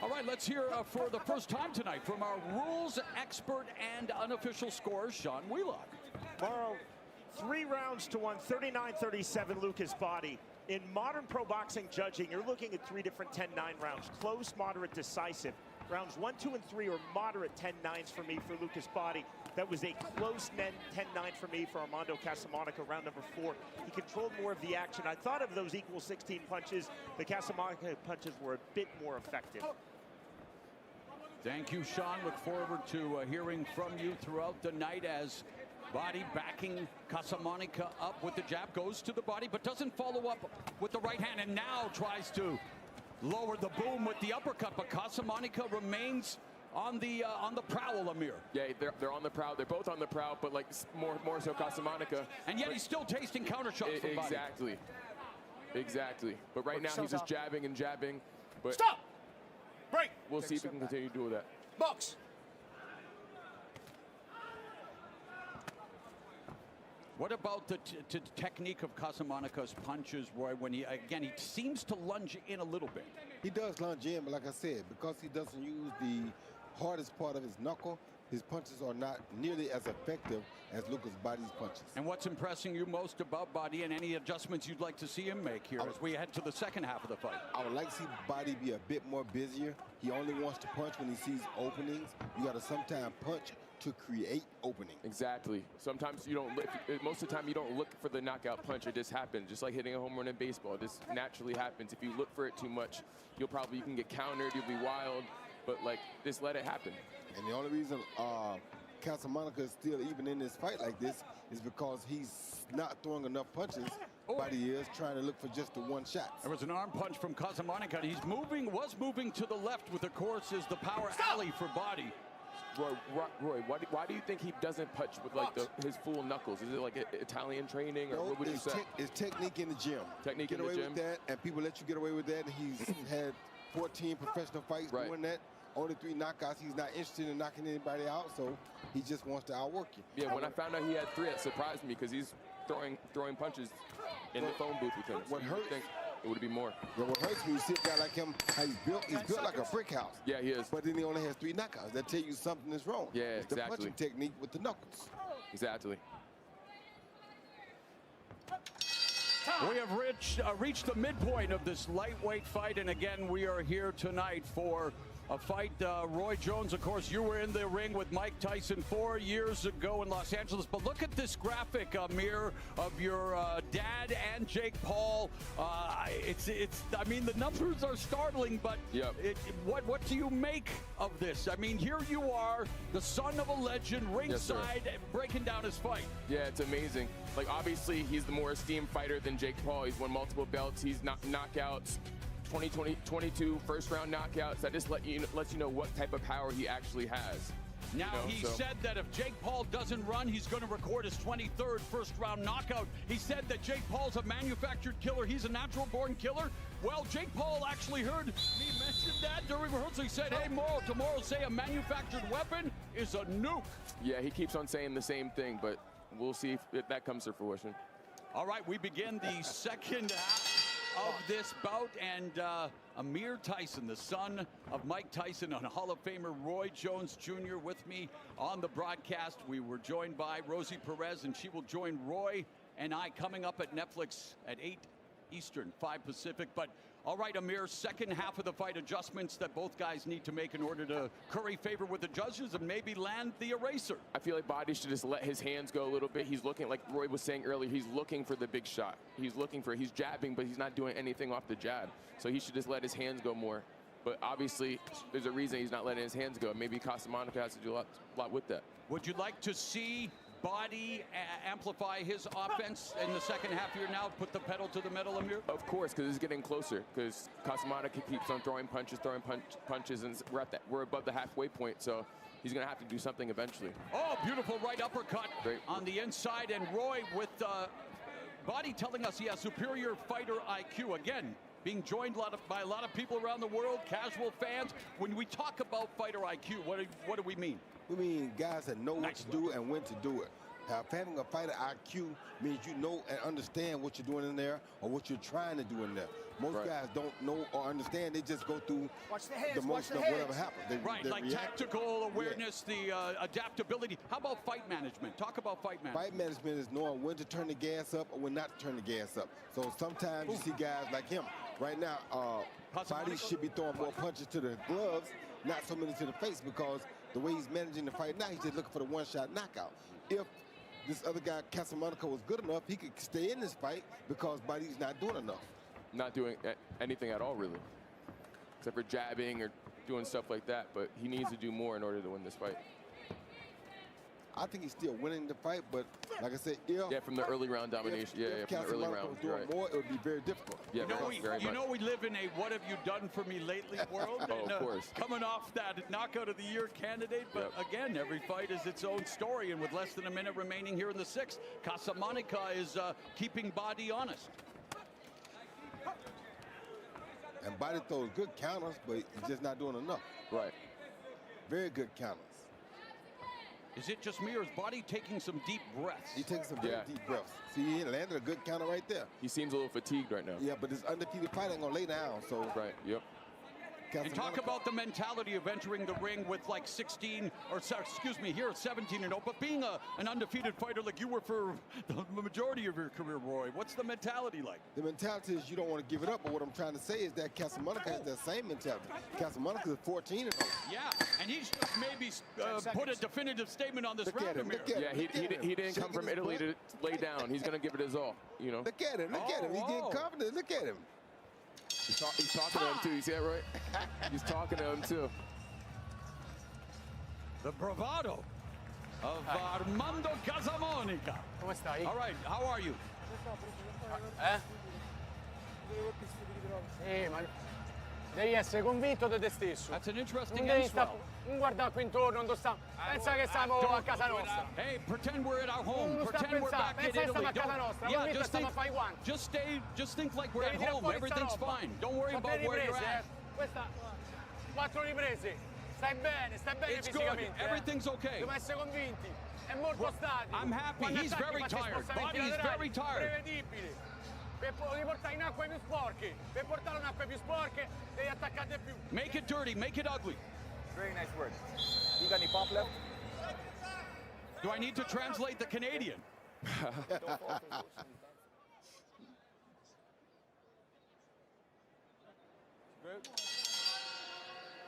All right, let's hear for the first time tonight from our rules expert and unofficial scorer, Sean Wheelock. Morrow, 3 rounds to 1, 39-37 Lucas Bahdi. In modern pro boxing judging, you're looking at 3 different 10-9 rounds. Close, moderate, decisive. Rounds 1, 2, and 3 are moderate 10-9s for me for Lucas Bahdi. That was a close 10-9 for me for Armando Casamonica, round number 4. He controlled more of the action. I thought of those equal 16 punches. The Casamonica punches were a bit more effective. Thank you, Sean. Look forward to hearing from you throughout the night as Bahdi backing Casamonica up with the jab, goes to the body, but doesn't follow up with the right hand, and now tries to lower the boom with the uppercut, but Casamonica remains on the prowl, Amir. Yeah, they're on the prowl. They're both on the prowl, but like more so Casamonica. And yet he's still tasting counter shots from Bahdi. Exactly. But right now he's just jabbing and jabbing. But stop! Break! We'll see if we can continue to do that. Box! What about the technique of Casamonica's punches, Roy, when he seems to lunge in a little bit? He does lunge in, but like I said, because he doesn't use the hardest part of his knuckle, his punches are not nearly as effective as Lucas Bahdi's punches. And what's impressing you most about Bahdi, and any adjustments you'd like to see him make here as we head to the second half of the fight? I would like to see Bahdi be a bit more busier. He only wants to punch when he sees openings. You got to sometimes punch to create opening. Exactly. Sometimes you don't look, most of the time you don't look for the knockout punch. It just happens. Just like hitting a home run in baseball. This naturally happens. If you look for it too much, you can get countered, you'll be wild, but like, just let it happen. And the only reason Casamonica is still even in this fight like this is because he's not throwing enough punches. Bahdi is trying to look for just the one shot. There was an arm punch from Casamonica. He's was moving to the left, with, of course, is the power alley for Bahdi. Roy, why do you think he doesn't punch with like his full knuckles? Is it like Italian training, or what would you say? It's technique in the gym. Technique in the gym. Get away with that, and people let you get away with that. He's had 14 professional fights doing that. Only 3 knockouts. He's not interested in knocking anybody out, so he just wants to outwork you. Yeah, when I found out he had 3, it surprised me because he's throwing punches in the phone booth with him. What hurts? It would be more. Yeah, what hurts me, you see a guy like him, how he's built like a brick house. Yeah, he is. But then he only has 3 knockouts. That tell you something is wrong. Yeah, it's the punching technique with the knuckles. Exactly. We have reached the midpoint of this lightweight fight, and again, we are here tonight for a fight. Roy Jones, of course, you were in the ring with Mike Tyson 4 years ago in Los Angeles. But look at this graphic, Amir, of your dad and Jake Paul. I mean, the numbers are startling, but what do you make of this? I mean, here you are, the son of a legend, ringside, breaking down his fight. Yeah, it's amazing. Like, obviously, he's the more esteemed fighter than Jake Paul. He's won multiple belts. He's knockouts. 22 first-round knockouts. That just lets you know what type of power he actually has. Now, he said that if Jake Paul doesn't run, he's going to record his 23rd first-round knockout. He said that Jake Paul's a manufactured killer. He's a natural-born killer. Well, Jake Paul actually heard me mention that during rehearsal. He said, hey, tomorrow say a manufactured weapon is a nuke. Yeah, he keeps on saying the same thing, but we'll see if that comes to fruition. All right, we begin the second half of this bout, and Amir Tyson, the son of Mike Tyson, and Hall of Famer Roy Jones Jr. with me on the broadcast. We were joined by Rosie Perez, and she will join Roy and I coming up at Netflix at 8 Eastern, 5 Pacific. But all right, Amir, second half of the fight, adjustments that both guys need to make in order to curry favor with the judges and maybe land the eraser. I feel like Bahdi should just let his hands go a little bit. He's looking, like Roy was saying earlier, he's looking for the big shot. He's jabbing, but he's not doing anything off the jab. So he should just let his hands go more. But obviously, there's a reason he's not letting his hands go. Maybe Casamonica has to do a lot with that. Would you like to see Bahdi amplify his offense in the second half here now, put the pedal to the metal, Amir? Of course, because it's getting closer, because Casamonica keeps on throwing punches, and we're above the halfway point, so he's going to have to do something eventually. Oh, beautiful right uppercut on the inside, and Roy with Bahdi telling us he has superior fighter IQ. Again, being joined by a lot of people around the world, casual fans. When we talk about fighter IQ, what do we mean? We mean guys that know what to do and when to do it. Having a fighter IQ means you know and understand what you're doing in there or what you're trying to do in there. Most guys don't know or understand. They just go through the motion of whatever happens. Right, like tactical awareness, the adaptability. How about fight management? Talk about fight management. Fight management is knowing when to turn the gas up or when not to turn the gas up. So sometimes you see guys like him. Right now, Bahdi should be throwing more punches to the gloves, not so many to the face, because the way he's managing the fight now, he's just looking for the one-shot knockout. If this other guy, Casamonica, was good enough, he could stay in this fight because Bahdi's not doing enough. Not doing anything at all, really, except for jabbing or doing stuff like that. But he needs to do more in order to win this fight. I think he's still winning the fight, but like I said, from the early round domination, if from the early round, was doing more, it would be very difficult. Yeah, you know we live in a "what have you done for me lately" world. Oh, of course. Coming off that knockout of the year candidate, but again, every fight is its own story, and with less than a minute remaining here in the sixth, Casamonica is keeping Bahdi honest. And Bahdi throws good counters, but he's just not doing enough. Right. Very good counters. Is it just me, or is Bahdi taking some deep breaths? He takes some very deep breaths. See, he landed a good counter right there. He seems a little fatigued right now. Yeah, but this undefeated fight ain't gonna lay down, so. Right, yep. And talk about the mentality of entering the ring with like 16, or excuse me, here at 17-0, but being an undefeated fighter like you were for the majority of your career, Roy, what's the mentality like? The mentality is you don't want to give it up, but what I'm trying to say is that Casamonica has that same mentality. Casamonica is 14-0. Yeah, and he's just maybe put a definitive statement on this round. He didn't come from Italy to lay down. He's going to give it his all, you know. Look at him, look at him. He's getting confident. Look at him. He's talking to him too. You see that, right? He's talking to him too. The bravado of Armando Casamonica. Come stai? All right, how are you? Sì, ma devi essere convinto di te stesso. That's an interesting Non devi answer. non guardare qui intorno, non sta. Pensa che siamo a casa nostra. Hey, pretend we're at our home. Non sta Pretend we're pensando, back in pensa che Italy. stiamo a casa nostra. Yeah, Stiamo a fare i guanti. just think like we're at home. Everything's fine. Don't worry about where you're at. Questa 4 riprese. Stai bene It's good. fisicamente. Everything's okay. Dobbiamo essere convinti. È molto stanco. I'm happy. He's very tired. Bahdi's very tired. Prevedibili. Per riportare in acque più sporche. Per portarlo in acque più sporche, devi attaccare di più. Make it dirty. Make it ugly. Very nice word. You got any pop left? Do I need to translate the Canadian?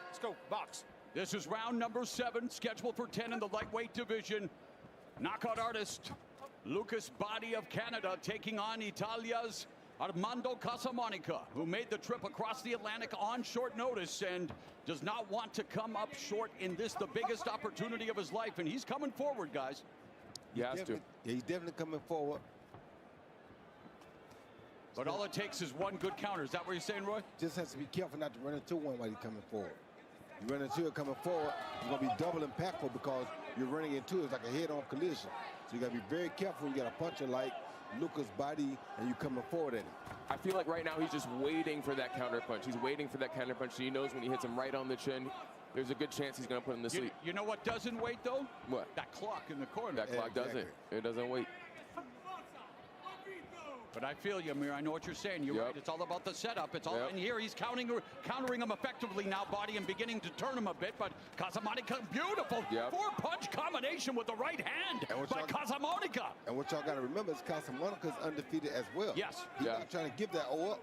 Let's go, box. This is round number 7, scheduled for 10 in the lightweight division. Knockout artist Lucas Bahdi of Canada taking on Italia's Armando Casamonica, who made the trip across the Atlantic on short notice and does not want to come up short in this, the biggest opportunity of his life. And he's coming forward, guys. He has to. Yeah, he's definitely coming forward. But all it takes is one good counter. Is that what you're saying, Roy? Just has to be careful not to run into one while he's coming forward. You run into it coming forward, it's going to be double impactful because you're running into it. It's like a head-on collision. So you got to be very careful when you got a puncher like Lucas Bahdi and you coming forward at him. I feel like right now he's just waiting for that counter punch. He's waiting for that counter punch. So he knows when he hits him right on the chin, there's a good chance he's going to put him to sleep. You know what doesn't wait, though? What? That clock in the corner. That clock doesn't. It doesn't wait. But I feel you, Amir. I know what you're saying. You're right. It's all about the setup. It's all in here. He's countering him effectively now, Bahdi, and beginning to turn him a bit. But Casamonica, beautiful four-punch combination with the right hand by Casamonica. And what y'all got to remember is Casamonica's undefeated as well. Yes. He's not trying to give that O up.